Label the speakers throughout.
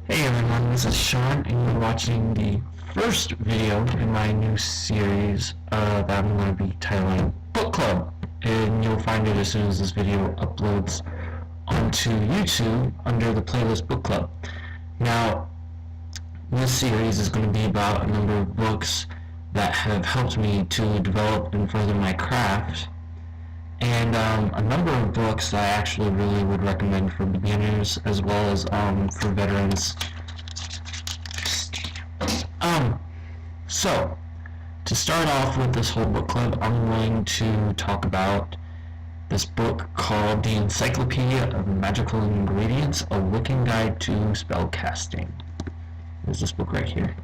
Speaker 1: Hey everyone, this is Sean, and you're watching the first video in my new series that I'm going to be titling Book Club. And you'll find it as soon as this video uploads onto YouTube under the playlist Book Club. Now, this series is going to be about a number of books that have helped me to develop and further my craft, and a number of books I actually really would recommend for beginners as well as for veterans. So, to start off with this whole book club, I'm going to talk about this book called The Encyclopedia of Magical Ingredients, A Working Guide to Spellcasting. There's this book right here.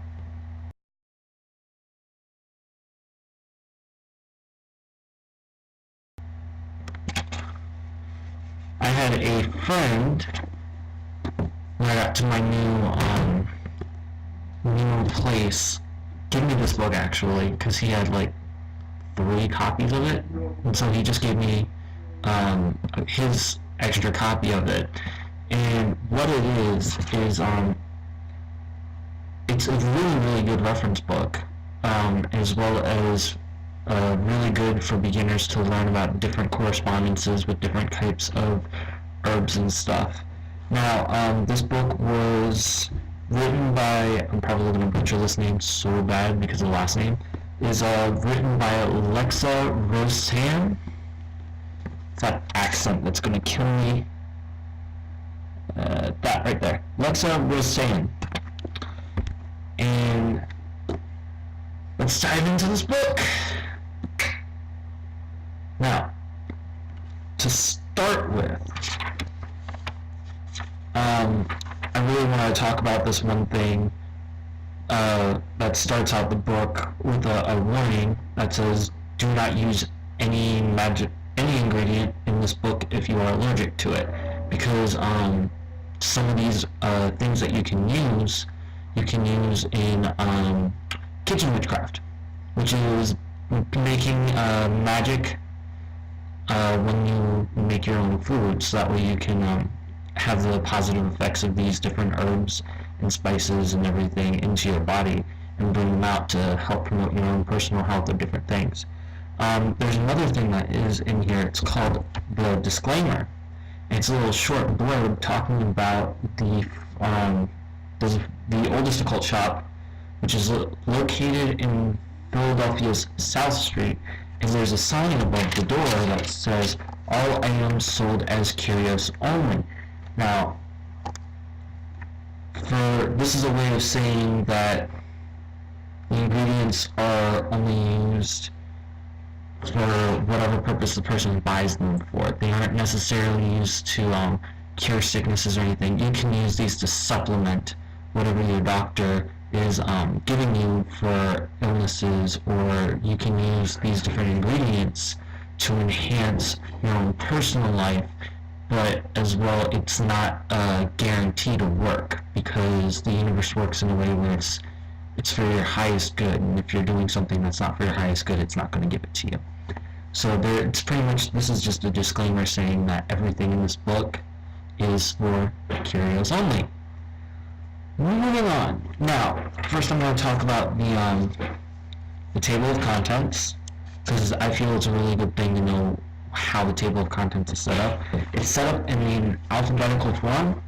Speaker 1: I had a friend when I got to my new place give me this book actually, because he had like 3 copies of it, and so he just gave me his extra copy of it. And what it is it's a really good reference book, as well as really good for beginners to learn about different correspondences with different types of herbs and stuff. Now, this book was written by, I'm probably going to butcher this name so bad because of the last name, is written by Lexa Rosean. It's that accent that's going to kill me. That right there. Lexa Rosean. And let's dive into this book. Now, to start with, I really want to talk about this one thing that starts out the book with a warning that says, do not use any ingredient in this book if you are allergic to it, because some of these things that you can use in kitchen witchcraft, which is making magic when you make your own food, so that way you can have the positive effects of these different herbs and spices and everything into your body and bring them out to help promote your own personal health or different things. There's another thing that is in here. It's called the disclaimer. It's a little short blurb talking about the oldest occult shop, which is located in Philadelphia's South Street, and there's a sign above the door that says, all items sold as curios only. Now, this is a way of saying that the ingredients are only used for whatever purpose the person buys them for. They aren't necessarily used to cure sicknesses or anything. You can use these to supplement whatever your doctor is giving you for illnesses, or you can use these different ingredients to enhance your own personal life, but as well it's not guaranteed to work, because the universe works in a way where it's for your highest good, and if you're doing something that's not for your highest good, it's not going to give it to you. So it's pretty much, this is just a disclaimer saying that everything in this book is for curios only. Moving on. Now, first I'm going to talk about the table of contents, because I feel it's a really good thing to know how the table of contents is set up. It's set up in an alphabetical form,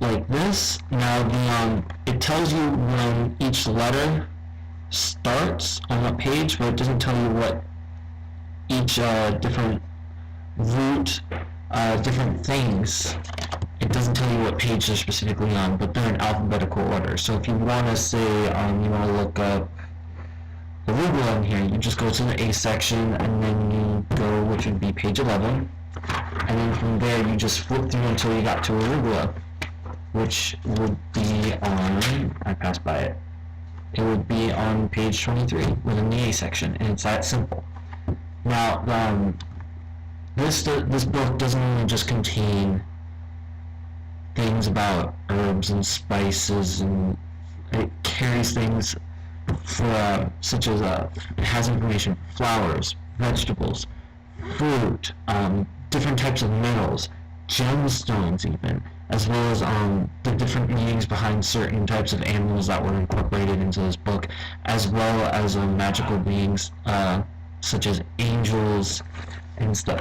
Speaker 1: like this. Now, it tells you when each letter starts on what page, but it doesn't tell you what each different root, different things. It doesn't tell you what page they're specifically on, but they're in alphabetical order. So if you want to say, you want to look up arugula in here, you just go to the A section, and then you go, which would be page 11, and then from there you just flip through until you got to arugula, which would be on, I passed by it, it would be on page 23 within the A section, and it's that simple. Now, this book doesn't only just contain things about herbs and spices, and it carries things for such as it has information for flowers, vegetables, fruit, different types of metals, gemstones even, as well as the different meanings behind certain types of animals that were incorporated into this book, as well as magical beings such as angels and stuff,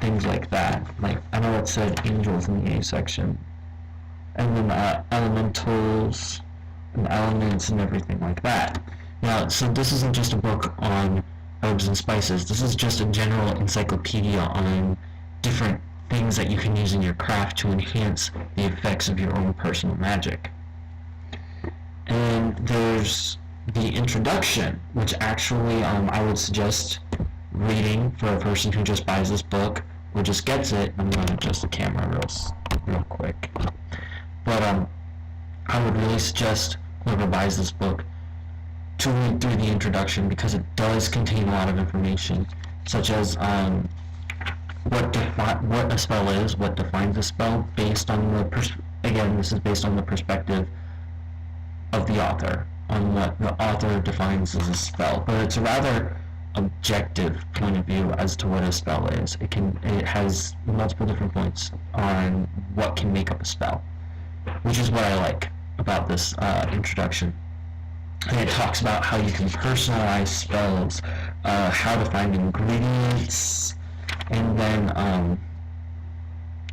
Speaker 1: things like that. Like, I know it said angels in the A section, and then elementals and elements and everything like that. Now, so this isn't just a book on herbs and spices. This is just a general encyclopedia on different things that you can use in your craft to enhance the effects of your own personal magic. And there's the introduction, which actually I would suggest reading for a person who just buys this book or just gets it. I'm going to adjust the camera real quick. But I would really suggest whoever buys this book to read through the introduction, because it does contain a lot of information, such as what a spell is, what defines a spell, based on again, this is based on the perspective of the author, on what the author defines as a spell. But it's a rather objective point of view as to what a spell is. It has multiple different points on what can make up a spell, which is what I like about this introduction. And it talks about how you can personalize spells, how to find ingredients, and then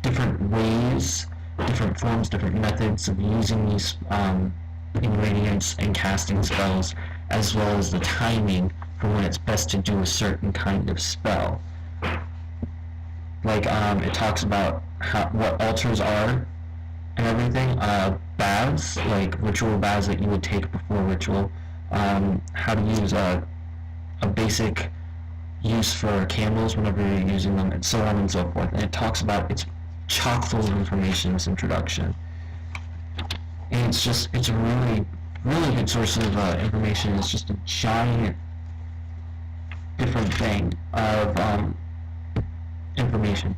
Speaker 1: different ways, different forms, different methods of using these ingredients and casting spells, as well as the timing for when it's best to do a certain kind of spell. Like, it talks about what altars are and everything, baths, like ritual baths that you would take before ritual, how to use a basic use for candles whenever you're using them, and so on and so forth. And it talks about, it's chock full of information, this introduction. And it's a really, really good source of information. It's just a giant different thing of information.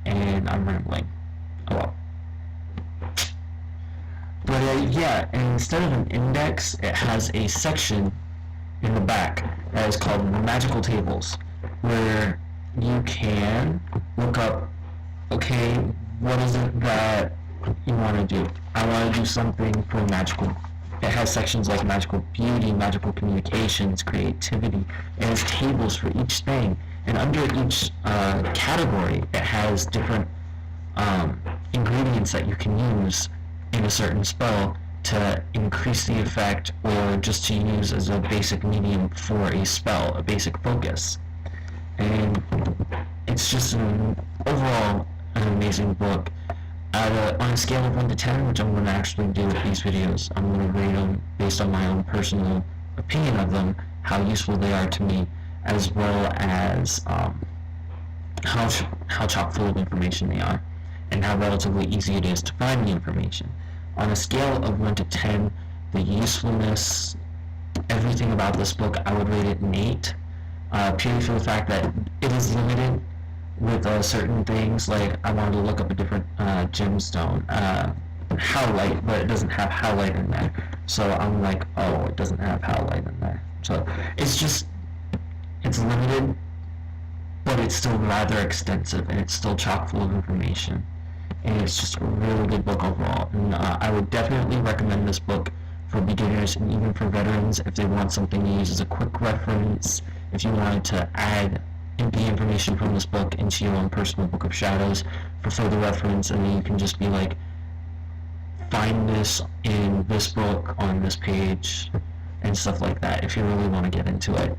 Speaker 1: And I'm rambling a lot. But yeah, and instead of an index, it has a section in the back that is called Magical Tables, where you can look up, okay, what is it that you want to do? I want to do something for magical. It has sections like magical beauty, magical communications, creativity. It has tables for each thing, and under each category, it has different ingredients that you can use in a certain spell to increase the effect, or just to use as a basic medium for a spell, a basic focus. And it's just overall an amazing book. On a scale of 1 to 10, which I'm going to actually do with these videos, I'm going to rate them based on my own personal opinion of them, how useful they are to me, as well as how chock full of information they are, and how relatively easy it is to find the information. On a scale of 1 to 10, the usefulness, everything about this book, I would rate it an 8, purely for the fact that it is limited with certain things. Like, I wanted to look up a different gemstone, howlite, but it doesn't have howlite in there. So I'm like, oh, it doesn't have howlite in there. So it's limited, but it's still rather extensive, and it's still chock full of information. And it's just a really good book overall. And I would definitely recommend this book for beginners and even for veterans if they want something to use as a quick reference, if you wanted to add the information from this book into your own personal book of shadows for further reference, and then you can just be like, find this in this book on this page and stuff like that, if you really want to get into it.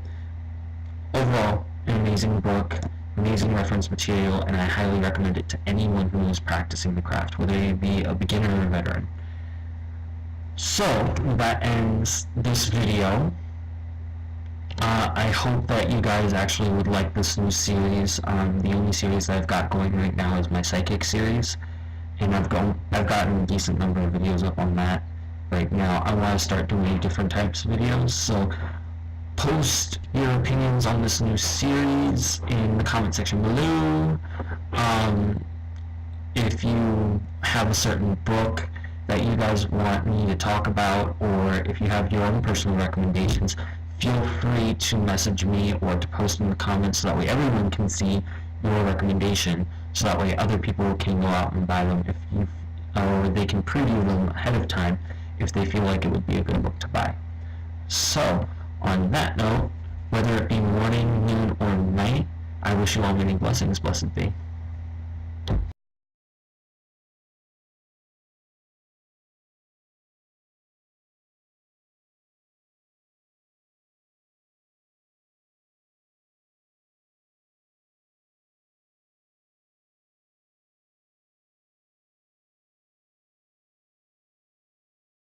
Speaker 1: Overall, an amazing book, amazing reference material, and I highly recommend it to anyone who is practicing the craft, whether you be a beginner or a veteran. So that ends this video. I hope that you guys actually would like this new series. The only series that I've got going right now is my Psychic series, and I've gotten a decent number of videos up on that right now. I want to start doing different types of videos, so post your opinions on this new series in the comment section below. If you have a certain book that you guys want me to talk about, or if you have your own personal recommendations, feel free to message me or to post in the comments, so that way everyone can see your recommendation, so that way other people can go out and buy them if you, or or they can preview them ahead of time if they feel like it would be a good book to buy. So, on that note, whether it be morning, noon, or night, I wish you all many blessings, blessed be.